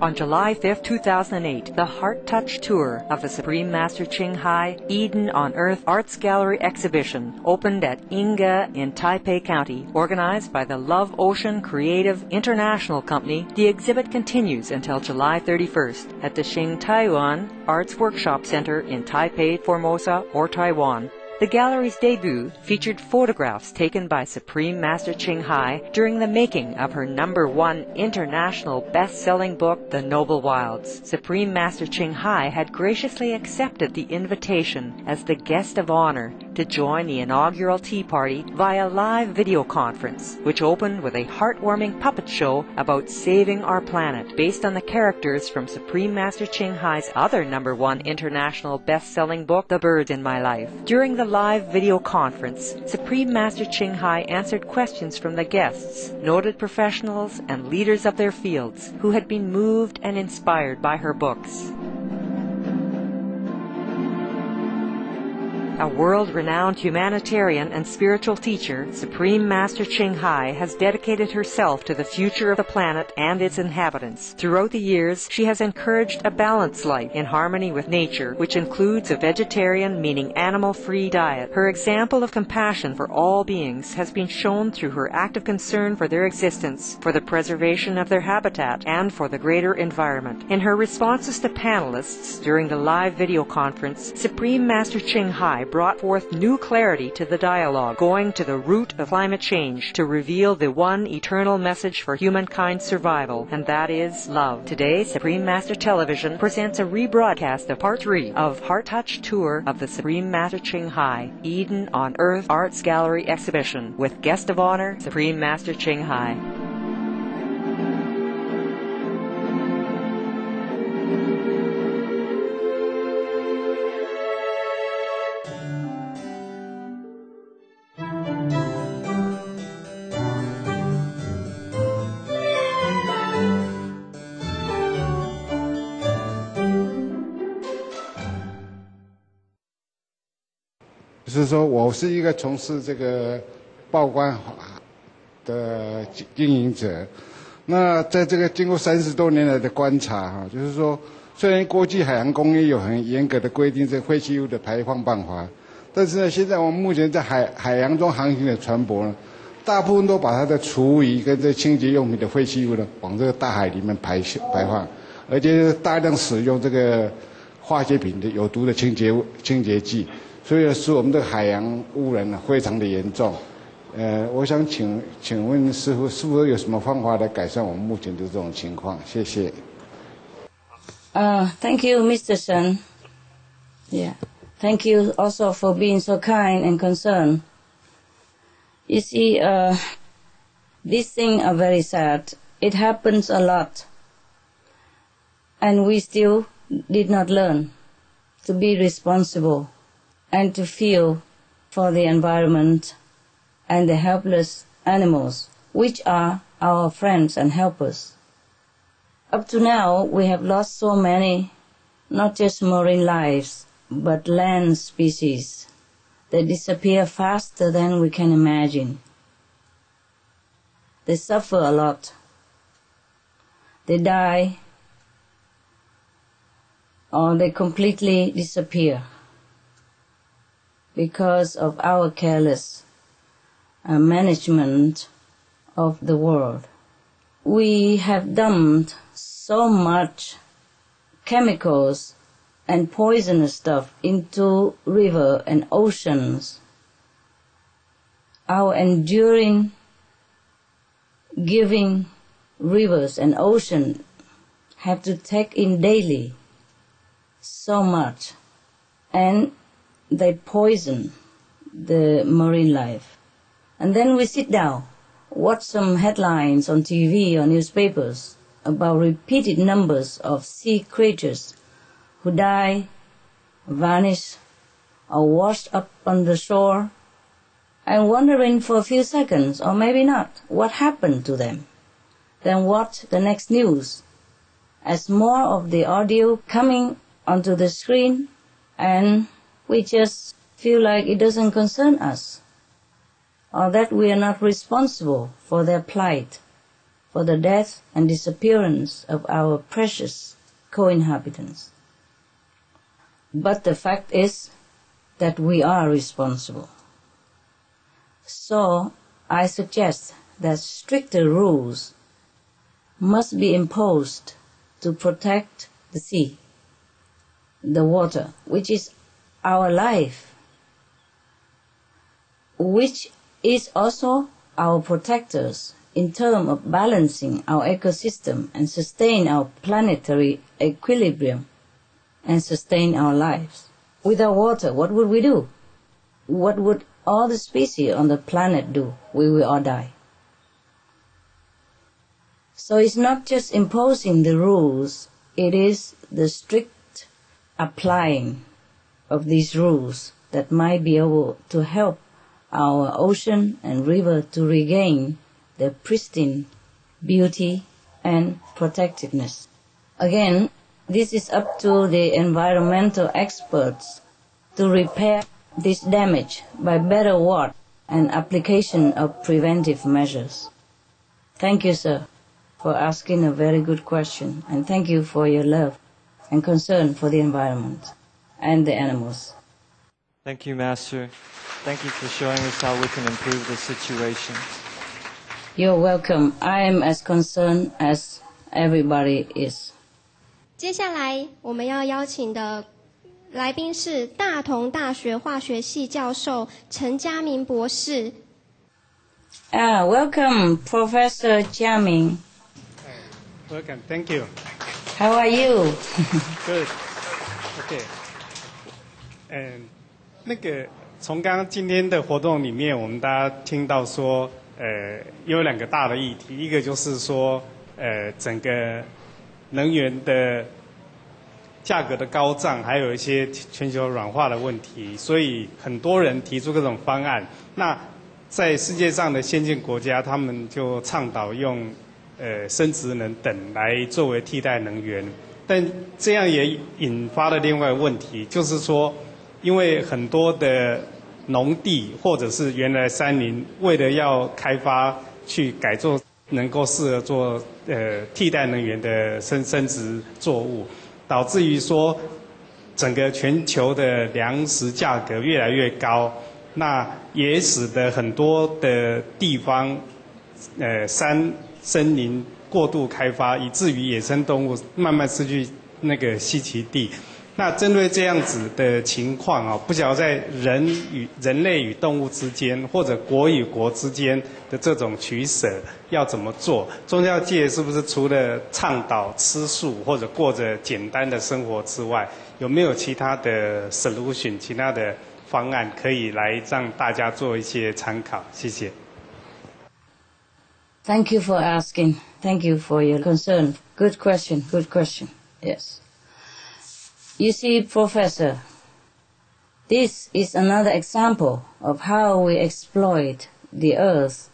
On July 5, 2008, the Heart Touch Tour of the Supreme Master Ching Hai Eden on Earth Arts Gallery exhibition opened at Inga in Taipei County. Organized by the Love Ocean Creative International Company, the exhibit continues until July 31st at the Xing Taiwan Arts Workshop Center in Taipei, Formosa, or Taiwan. The gallery's debut featured photographs taken by Supreme Master Ching Hai during the making of her #1 international best-selling book, The Noble Wilds. Supreme Master Ching Hai had graciously accepted the invitation as the guest of honor to join the inaugural tea party via live video conference, which opened with a heartwarming puppet show about saving our planet, based on the characters from Supreme Master Ching Hai's other #1 international best-selling book, The Birds in My Life. During the live video conference, Supreme Master Ching Hai answered questions from the guests, noted professionals and leaders of their fields who had been moved and inspired by her books. A world-renowned humanitarian and spiritual teacher, Supreme Master Ching Hai has dedicated herself to the future of the planet and its inhabitants. Throughout the years, she has encouraged a balanced life in harmony with nature, which includes a vegetarian, meaning animal-free diet. Her example of compassion for all beings has been shown through her active concern for their existence, for the preservation of their habitat, and for the greater environment. In her responses to panelists during the live video conference, Supreme Master Ching Hai brought forth new clarity to the dialogue, going to the root of climate change to reveal the one eternal message for humankind's survival, and that is love. Today, Supreme Master Television presents a rebroadcast of Part 3 of Heart Touch Tour of the Supreme Master Ching Hai Eden on Earth Arts Gallery exhibition, with guest of honor, Supreme Master Ching Hai.就是说我是一个从事这个报关的经营者，那在这个经过30多年来的观察哈，就是说虽然国际海洋公约有很严格的规定这废弃物的排放办法，但是呢，现在我们目前在海洋中航行的船舶呢，大部分都把它的厨余跟这清洁用品的废弃物呢往这个大海里面排放，而且大量使用这个化学品的有毒的清洁剂。所以使我们的海洋污染呢非常的严重，我想请问师父，是不是有什么方法来改善我们目前的这种情况？谢谢。Thank you, Mr. Sun. Yeah, thank you also for being so kind and concerned. You see, these things are very sad. It happens a lot, and we still did not learn to be responsible and to feel for the environment and the helpless animals, which are our friends and helpers. Up to now, we have lost so many, not just marine lives, but land species. They disappear faster than we can imagine. They suffer a lot. They die, or they completely disappear, because of our careless management of the world. We have dumped so much chemicals and poisonous stuff into river and oceans. Our enduring giving rivers and ocean have to take in daily so much, and they poison the marine life. And then we sit down, watch some headlines on TV or newspapers about repeated numbers of sea creatures who die, vanish, or washed up on the shore, and wondering for a few seconds, or maybe not, what happened to them. Then watch the next news, as more of the audio coming onto the screen, and we just feel like it doesn't concern us, or that we are not responsible for their plight. for the death and disappearance of our precious co-inhabitants. But the fact is that we are responsible. So I suggest that stricter rules must be imposed to protect the sea, the water, which is our life, which is also our protectors in terms of balancing our ecosystem and sustain our planetary equilibrium and sustain our lives. Without water, what would we do? What would all the species on the planet do? We will all die. So it's not just imposing the rules, it is the strict applying of these rules that might be able to help our ocean and river to regain their pristine beauty and protectiveness. Again, this is up to the environmental experts to repair this damage by better work and application of preventive measures. Thank you, sir, for asking a very good question, and thank you for your love and concern for the environment and the animals. Thank you, Master. Thank you for showing us how we can improve the situation. You're welcome. I am as concerned as everybody is. 接下来我们要邀请的来宾是大同大学化学系教授陈嘉明博士。Welcome, Professor Jiaming. Welcome, thank you. How are you? Good. Okay. 那个从刚刚今天的活动里面，我们大家听到说，有两个大的议题，一个就是说，整个能源的价格的高涨，还有一些全球软化的问题，所以很多人提出各种方案。那在世界上的先进国家，他们就倡导用生质能等来作为替代能源，但这样也引发了另外一个问题，就是说，因为很多的农地或者是原来山林，为了要开发去改作能够适合做替代能源的生质作物，导致于说整个全球的粮食价格越来越高，那也使得很多的地方森林过度开发，以至于野生动物慢慢失去那个栖息地。那针对这样子的情况啊，不晓得在人类与动物之间，或者国与国之间的这种取舍要怎么做？宗教界是不是除了倡导吃素或者过着简单的生活之外，有没有其他的 solution、其他的方案可以来让大家做一些参考？谢谢。Thank you for asking. Thank you for your concern. Good question. Good question. Yes. You see, Professor, this is another example of how we exploit the earth